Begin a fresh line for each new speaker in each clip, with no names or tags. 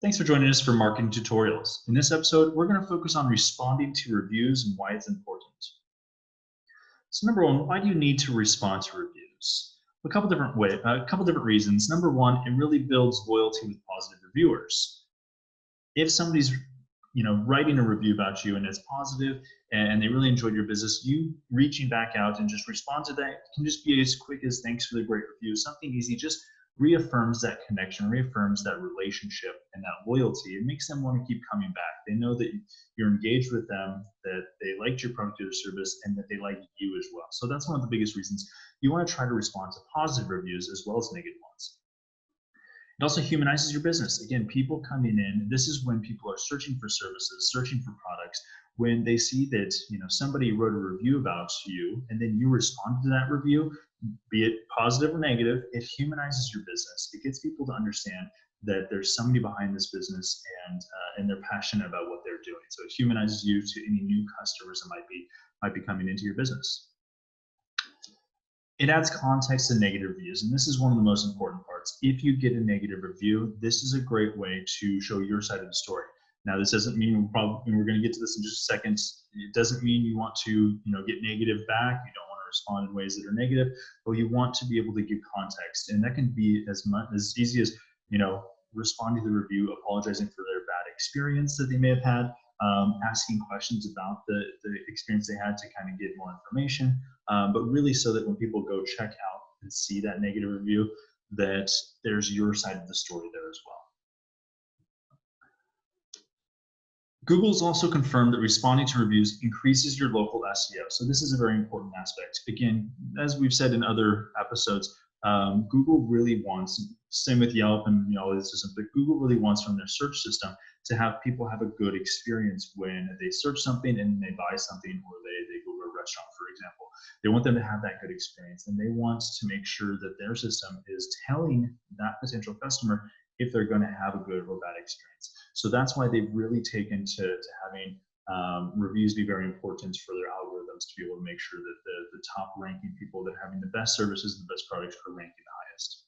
Thanks for joining us for Marketing Tutorials. In this episode, we're going to focus on responding to reviews and why it's important. So number one, why do you need to respond to reviews? A couple different reasons. Number one, it really builds loyalty with positive reviewers. If somebody's writing a review about you and it's positive and they really enjoyed your business, you reaching back out and just respond to that can just be as quick as thanks for the great review. Something easy, just reaffirms that connection, reaffirms that relationship and that loyalty. It makes them want to keep coming back. They know that you're engaged with them, that they liked your product or service, and that they like you as well. So that's one of the biggest reasons you want to try to respond to positive reviews as well as negative ones. It also humanizes your business. Again, people coming in, this is when people are searching for services, searching for products. When they see that somebody wrote a review about you and then you respond to that review, be it positive or negative, it humanizes your business. It gets people to understand that there's somebody behind this business and they're passionate about what they're doing. So it humanizes you to any new customers that might be coming into your business. It adds context to negative reviews, and this is one of the most important parts. If you get a negative review, this is a great way to show your side of the story. Now, this doesn't mean we're going to get to this in just a second. It doesn't mean you want to get negative back. You don't want to respond in ways that are negative, but you want to be able to give context, and that can be as easy as responding to the review, apologizing for their bad experience that they may have had, asking questions about the experience they had to kind of get more information, but really so that when people go check out and see that negative review, that there's your side of the story there as well. Google's also confirmed that responding to reviews increases your local SEO. So this is a very important aspect. Again, as we've said in other episodes, Google really wants, same with Yelp and all these systems, but Google really wants from their search system to have people have a good experience when they search something and they buy something, or they go to a restaurant, for example. They want them to have that good experience, and they want to make sure that their system is telling that potential customer if they're going to have a good or bad experience. So that's why they've really taken to having reviews be very important for their algorithms to be able to make sure that the top ranking people that are having the best services, the best products are ranking the highest.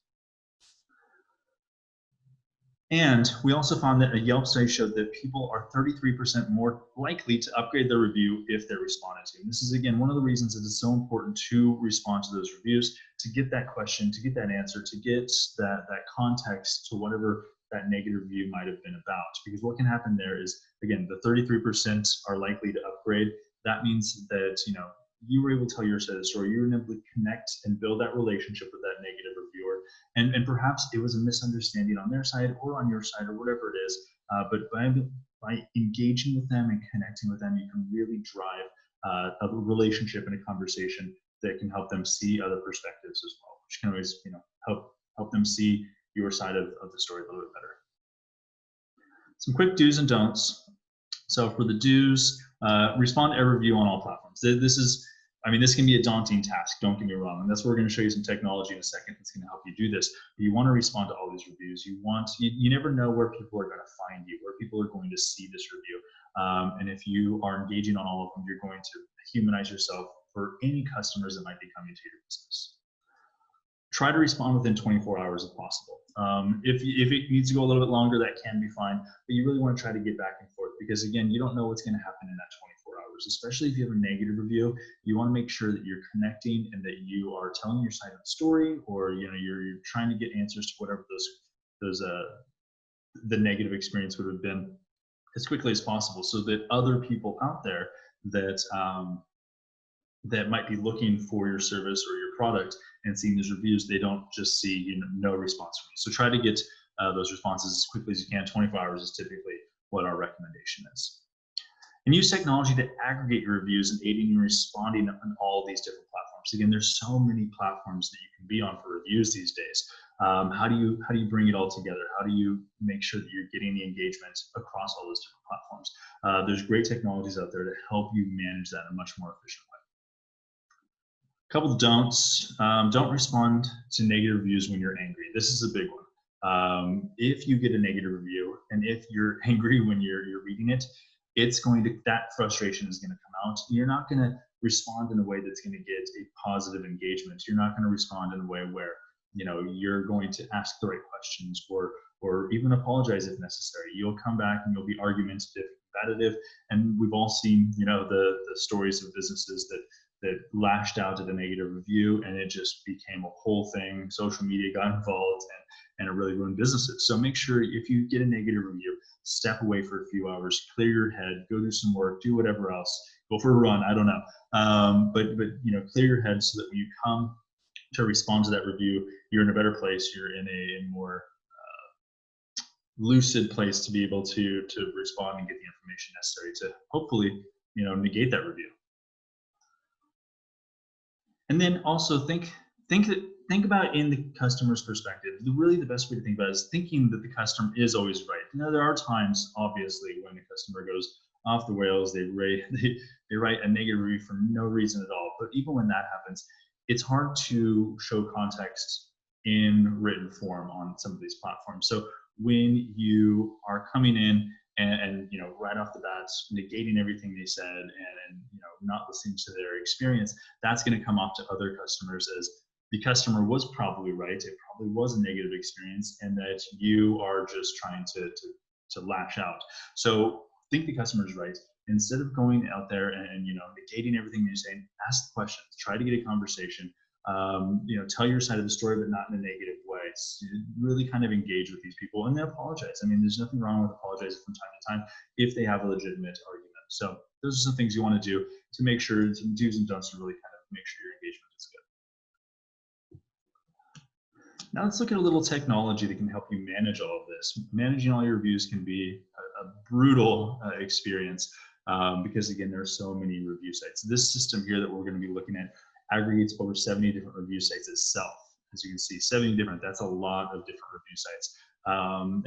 And we also found that a Yelp study showed that people are 33% more likely to upgrade their review if they're responded to. And this is, again, one of the reasons that it's so important to respond to those reviews, to get that question, to get that answer, to get that context to whatever that negative review might have been about. Because what can happen there is, again, the 33% are likely to upgrade. That means that, you were able to tell your side of the story. You were able to connect and build that relationship with that negative reviewer. And perhaps it was a misunderstanding on their side or on your side or whatever it is. But by engaging with them and connecting with them, you can really drive a relationship and a conversation that can help them see other perspectives as well, which can always help them see your side of the story a little bit better. Some quick do's and don'ts. So for the do's, respond to every review on all platforms. This can be a daunting task, don't get me wrong. And that's where we're going to show you some technology in a second that's going to help you do this. But you want to respond to all these reviews. You never know where people are going to find you, where people are going to see this review. And if you are engaging on all of them, you're going to humanize yourself for any customers that might be coming to your business. Try to respond within 24 hours if possible. If it needs to go a little bit longer, that can be fine, but you really want to try to get back and forth, because again, you don't know what's going to happen in that 24 hours, especially if you have a negative review. You want to make sure that you're connecting and that you are telling your side of the story, or you're trying to get answers to whatever the negative experience would have been as quickly as possible, so that other people out there that might be looking for your service or your product and seeing these reviews, they don't just see no response from you. So try to get those responses as quickly as you can. 24 hours is typically what our recommendation is. And use technology to aggregate your reviews and aiding you in responding on all these different platforms. Again, there's so many platforms that you can be on for reviews these days. How do you bring it all together? How do you make sure that you're getting the engagement across all those different platforms? There's great technologies out there to help you manage that in a much more efficient way. Couple of don'ts. Don't respond to negative reviews when you're angry. This is a big one. If you get a negative review and if you're angry when you're reading it, that frustration is going to come out. You're not going to respond in a way that's going to get a positive engagement. You're not going to respond in a way where you're going to ask the right questions or or even apologize if necessary. You'll come back and you'll be argumentative, combative, and we've all seen, you know, the stories of businesses that lashed out at a negative review, and it just became a whole thing. Social media got involved, and it really ruined businesses. So make sure if you get a negative review, step away for a few hours, clear your head, go do some work, do whatever else, go for a run. I don't know, but you know, clear your head so that when you come to respond to that review, you're in a better place. You're in a more lucid place to be able to respond and get the information necessary to hopefully, you know, negate that review. And then also think about in the customer's perspective. Really, the best way to think about it is thinking that the customer is always right. You know, there are times, obviously, when the customer goes off the rails, they write a negative review for no reason at all. But even when that happens, it's hard to show context in written form on some of these platforms. So when you are coming in and you know, right off the bat, negating everything they said and you know, not listening to their experience, that's going to come off to other customers as the customer was probably right. It probably was a negative experience, and that you are just trying to lash out. So think the customer is right. Instead of going out there and you know, negating everything they're saying, ask questions. Try to get a conversation. You know, tell your side of the story, but not in a negative way. So really kind of engage with these people, and then apologize. I mean, there's nothing wrong with apologizing from time to time if they have a legitimate argument. So those are some things you want to do to make sure, some do's and don'ts to really kind of make sure your engagement is good. Now let's look at a little technology that can help you manage all of this. Managing all your reviews can be a brutal experience because again, there are so many review sites. This system here that we're going to be looking at aggregates over 70 different review sites itself. As you can see, 70 different, that's a lot of different review sites.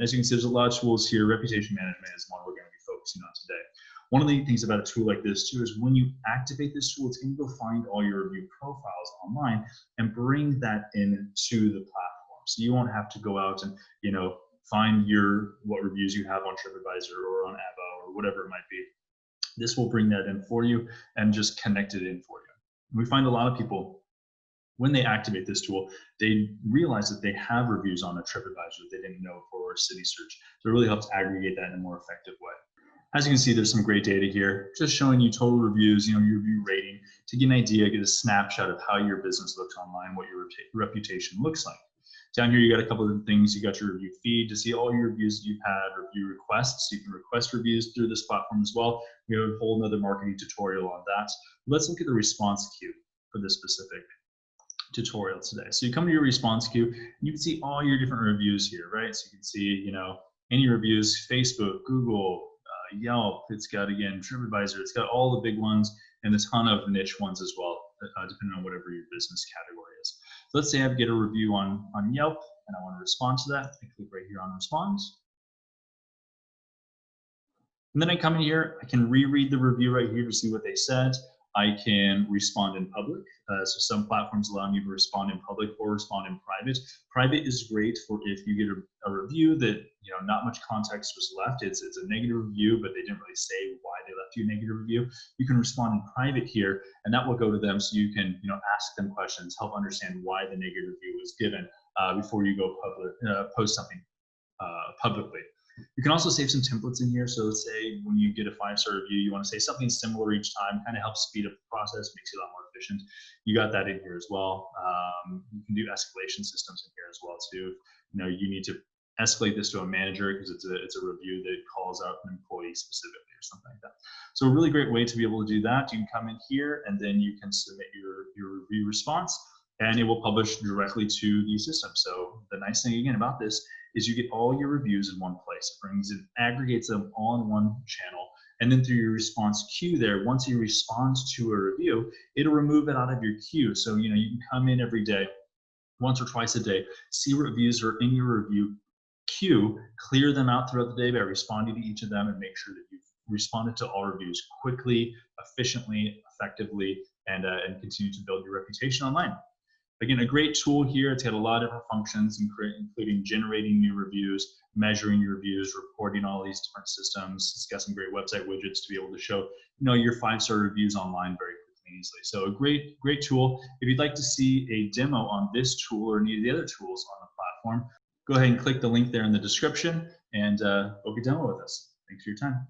As you can see, there's a lot of tools here. Reputation management is one we're going to be focusing on today. One of the things about a tool like this too is when you activate this tool, it's going to go find all your review profiles online and bring that into the platform. So you won't have to go out and, you know, find what reviews you have on TripAdvisor or on Avvo or whatever it might be. This will bring that in for you and just connect it in for you. We find a lot of people, when they activate this tool, they realize that they have reviews on a TripAdvisor that they didn't know for a city search. So it really helps aggregate that in a more effective way. As you can see, there's some great data here, just showing you total reviews, you know, your review rating, to get an idea, get a snapshot of how your business looks online, what your reputation looks like. Down here, you got a couple of things. You got your review feed to see all your reviews that you've had, review requests. You can request reviews through this platform as well. We have a whole nother marketing tutorial on that. Let's look at the response queue for this specific tutorial today. So you come to your response queue, and you can see all your different reviews here, right? So you can see, you know, any reviews, Facebook, Google, Yelp, it's got, again, TripAdvisor, it's got all the big ones and a ton of niche ones as well, depending on whatever your business category is. So let's say I get a review on Yelp and I want to respond to that. I click right here on respond. And then I come in here, I can reread the review right here to see what they said. I can respond in public. So some platforms allow me to respond in public or respond in private. Private is great for if you get a review that, you know, not much context was left. It's a negative review, but they didn't really say why they left you a negative review. You can respond in private here, and that will go to them, so you can, you know, ask them questions, help understand why the negative review was given before you go post something publicly. You can also save some templates in here. So let's say when you get a 5-star review, you want to say something similar each time, kind of helps speed up the process, makes it a lot more efficient. You got that in here as well. You can do escalation systems in here as well too. You know, you need to escalate this to a manager because it's a review that calls out an employee specifically or something like that. So a really great way to be able to do that. You can come in here and then you can submit your review response, and it will publish directly to the system. So the nice thing again about this is you get all your reviews in one place. It brings it, aggregates them all in one channel. And then through your response queue there, once you respond to a review, it'll remove it out of your queue. So, you know, you can come in every day, once or twice a day, see what reviews are in your review queue, clear them out throughout the day by responding to each of them, and make sure that you've responded to all reviews quickly, efficiently, effectively, and continue to build your reputation online. Again, a great tool here. It's got a lot of different functions, including generating new reviews, measuring your reviews, reporting all these different systems. It's got some great website widgets to be able to show, you know, your 5-star reviews online very quickly and easily. So a great tool. If you'd like to see a demo on this tool or any of the other tools on the platform, go ahead and click the link there in the description and book a demo with us. Thanks for your time.